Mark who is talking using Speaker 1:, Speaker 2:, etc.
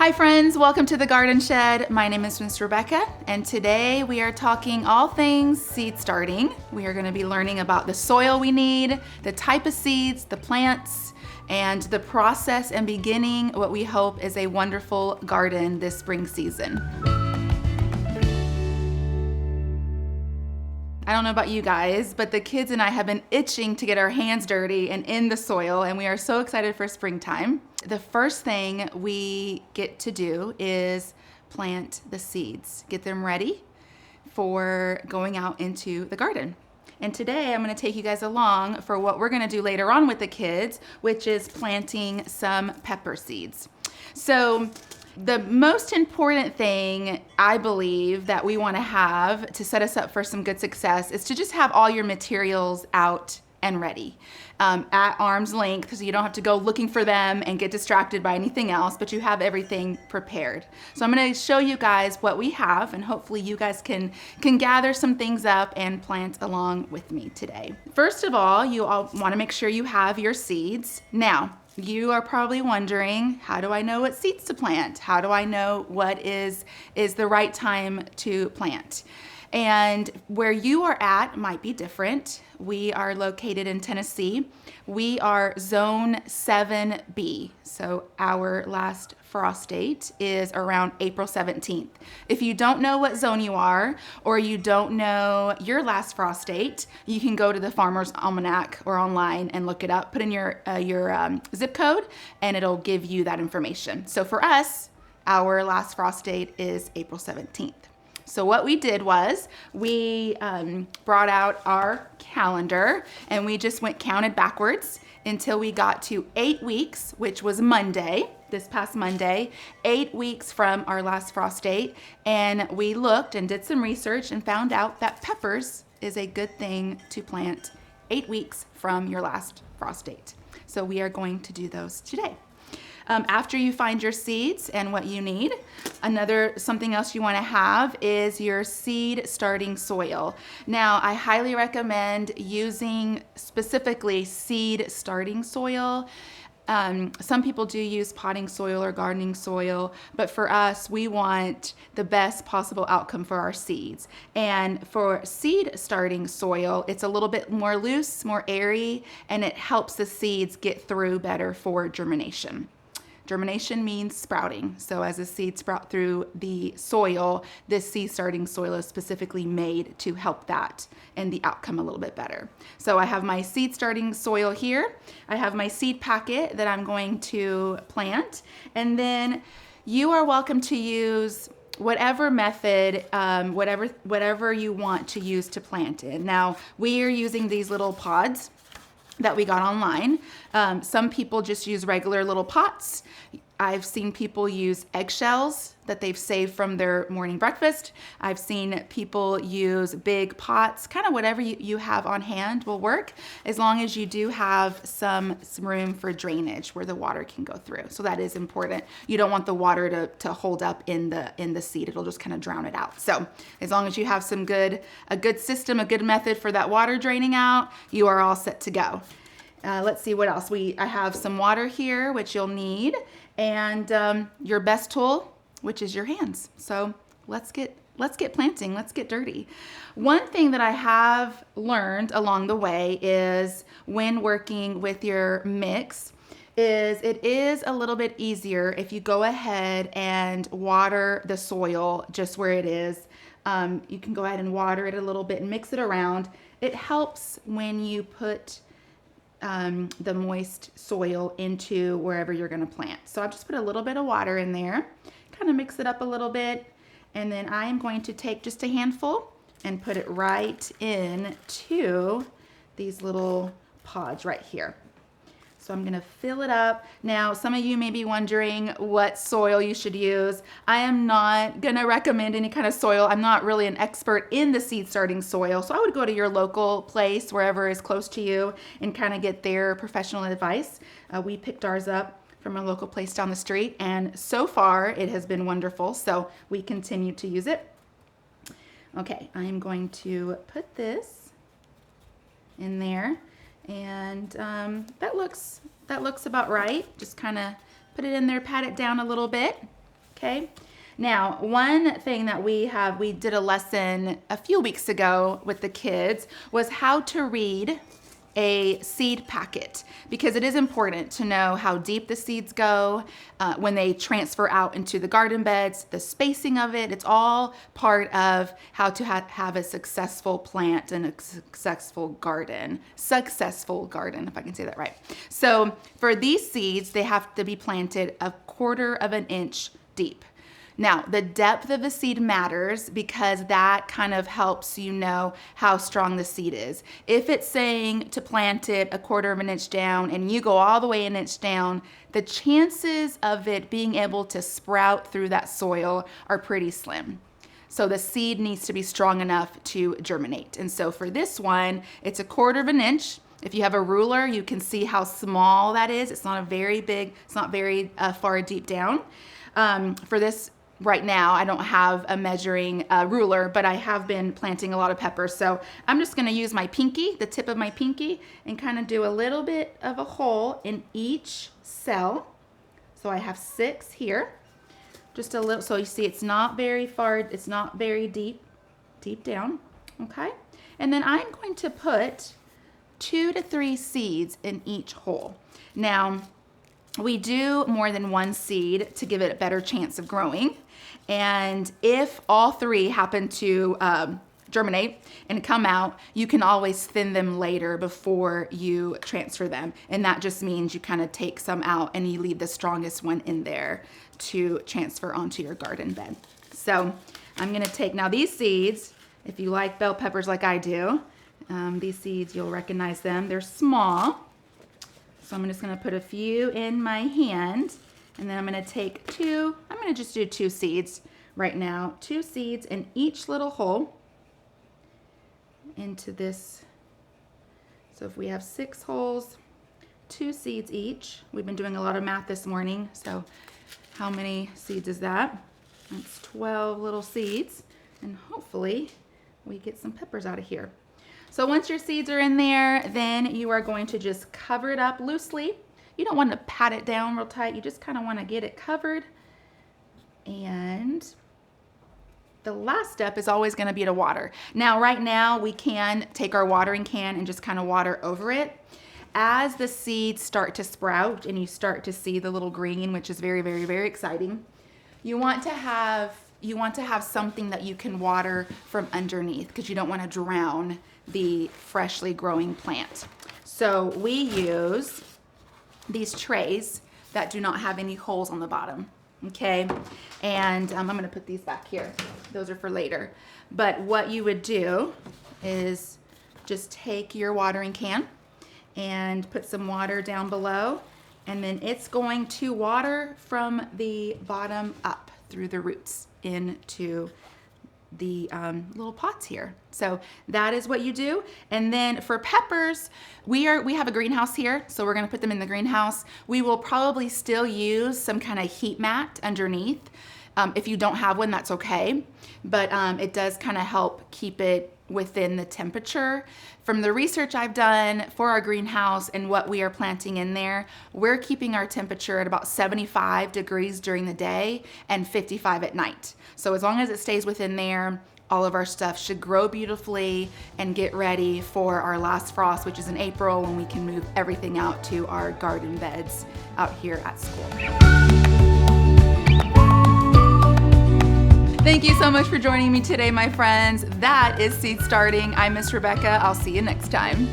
Speaker 1: Hi friends, welcome to the Garden Shed. My name is Miss Rebecca, and today we are talking all things seed starting. We are going to be learning about the soil we need, the type of seeds, the plants, and the process and beginning what we hope is a wonderful garden this spring season. I don't know about you guys, but the kids and I have been itching to get our hands dirty and in the soil, and we are so excited for springtime. The first thing we get to do is plant the seeds, get them ready for going out into the garden. And today I'm going to take you guys along for what we're going to do later on with the kids, which is planting some pepper seeds. So the most important thing I believe that we want to have to set us up for some good success is to just have all your materials out and ready at arm's length, so you don't have to go looking for them and get distracted by anything else, but you have everything prepared. So I'm going to show you guys what we have, and hopefully you guys can gather some things up and plant along with me today. First of all, you all want to make sure you have your seeds. Now, you are probably wondering, how do I know what seeds to plant? How do I know what is the right time to plant? And where you are at might be different. We are located in Tennessee. We are zone 7B. So our last frost date is around April 17th. If you don't know what zone you are, or you don't know your last frost date, you can go to the Farmer's Almanac or online and look it up, put in your zip code, and it'll give you that information. So for us, our last frost date is April 17th. So what we did was we brought out our calendar and we just counted backwards until we got to 8 weeks, which was Monday, this past Monday, 8 weeks from our last frost date. And we looked and did some research and found out that peppers is a good thing to plant 8 weeks from your last frost date. So we are going to do those today. After you find your seeds and what you need, something else you want to have is your seed starting soil. Now, I highly recommend using specifically seed starting soil. Some people do use potting soil or gardening soil, but for us, we want the best possible outcome for our seeds. And for seed starting soil, it's a little bit more loose, more airy, and it helps the seeds get through better for germination. Germination means sprouting. So as the seeds sprout through the soil, this seed starting soil is specifically made to help that and the outcome a little bit better. So I have my seed starting soil here. I have my seed packet that I'm going to plant. And then you are welcome to use whatever method, whatever you want to use to plant in. Now, we are using these little pods that we got online. Some people just use regular little pots. I've seen people use eggshells that they've saved from their morning breakfast. I've seen people use big pots. Kind of whatever you have on hand will work, as long as you do have some room for drainage where the water can go through. So that is important. You don't want the water to hold up in the seed. It'll just kind of drown it out. So as long as you have a good system, a good method for that water draining out, you are all set to go. Let's see what else. I have some water here, which you'll need, and your best tool, which is your hands. So let's get planting. Let's get dirty. One thing that I have learned along the way is when working with your mix is it is a little bit easier if you go ahead and water the soil just where it is. You can go ahead and water it a little bit and mix it around. It helps when you put the moist soil into wherever you're going to plant. So I've just put a little bit of water in there, kind of mix it up a little bit, and then I am going to take just a handful and put it right into these little pods right here. So I'm gonna fill it up. Now, some of you may be wondering what soil you should use. I am not gonna recommend any kind of soil. I'm not really an expert in the seed starting soil. So I would go to your local place, wherever is close to you, and kind of get their professional advice. We picked ours up from a local place down the street, and so far it has been wonderful. So we continue to use it. Okay, I am going to put this in there. And that looks about right. Just kind of put it in there, pat it down a little bit. Okay. Now, one thing that we did a lesson a few weeks ago with the kids was how to read a seed packet, because it is important to know how deep the seeds go when they transfer out into the garden beds, the spacing of it. It's all part of how to have a successful plant and a successful garden, if I can say that right. So for these seeds, they have to be planted 1/4 of an inch deep. Now, the depth of the seed matters because that kind of helps you know how strong the seed is. If it's saying to plant it 1/4 of an inch down and you go all the way an inch down, the chances of it being able to sprout through that soil are pretty slim. So the seed needs to be strong enough to germinate. And so for this one, it's 1/4 of an inch. If you have a ruler, you can see how small that is. It's not very far deep down. For this, right now, I don't have a measuring ruler, but I have been planting a lot of peppers. So I'm just gonna use my pinky, the tip of my pinky, and kind of do a little bit of a hole in each cell. So I have 6 here, just a little, so you see it's not very far, it's not very deep down, okay? And then I'm going to put 2 to 3 seeds in each hole. Now, we do more than one seed to give it a better chance of growing. And if all 3 happen to germinate and come out, you can always thin them later before you transfer them. And that just means you kind of take some out and you leave the strongest one in there to transfer onto your garden bed. So I'm gonna take now these seeds, if you like bell peppers like I do, these seeds, you'll recognize them. They're small. So I'm just gonna put a few in my hand, and then I'm gonna take 2, I'm gonna just do 2 seeds right now, 2 seeds in each little hole into this. So if we have 6 holes, 2 seeds each. We've been doing a lot of math this morning, so how many seeds is that? That's 12 little seeds, and hopefully we get some peppers out of here. So once your seeds are in there, then you are going to just cover it up loosely. You don't want to pat it down real tight. You just kind of want to get it covered. And the last step is always going to be to water. Now, right now, we can take our watering can and just kind of water over it. As the seeds start to sprout and you start to see the little green, which is very, very, very exciting, you want to have something that you can water from underneath, because you don't want to drown the freshly growing plant. So we use these trays that do not have any holes on the bottom, okay? And I'm gonna put these back here. Those are for later. But what you would do is just take your watering can and put some water down below, and then it's going to water from the bottom up through the roots into the little pots here. So that is what you do. And then for peppers, we have a greenhouse here, so we're gonna put them in the greenhouse. We will probably still use some kind of heat mat underneath. If you don't have one, that's okay. But it does kind of help keep it within the temperature. From the research I've done for our greenhouse and what we are planting in there, we're keeping our temperature at about 75 degrees during the day and 55 at night. So as long as it stays within there, all of our stuff should grow beautifully and get ready for our last frost, which is in April, when we can move everything out to our garden beds out here at school. Thank you so much for joining me today, my friends. That is Seed Starting. I'm Miss Rebecca. I'll see you next time.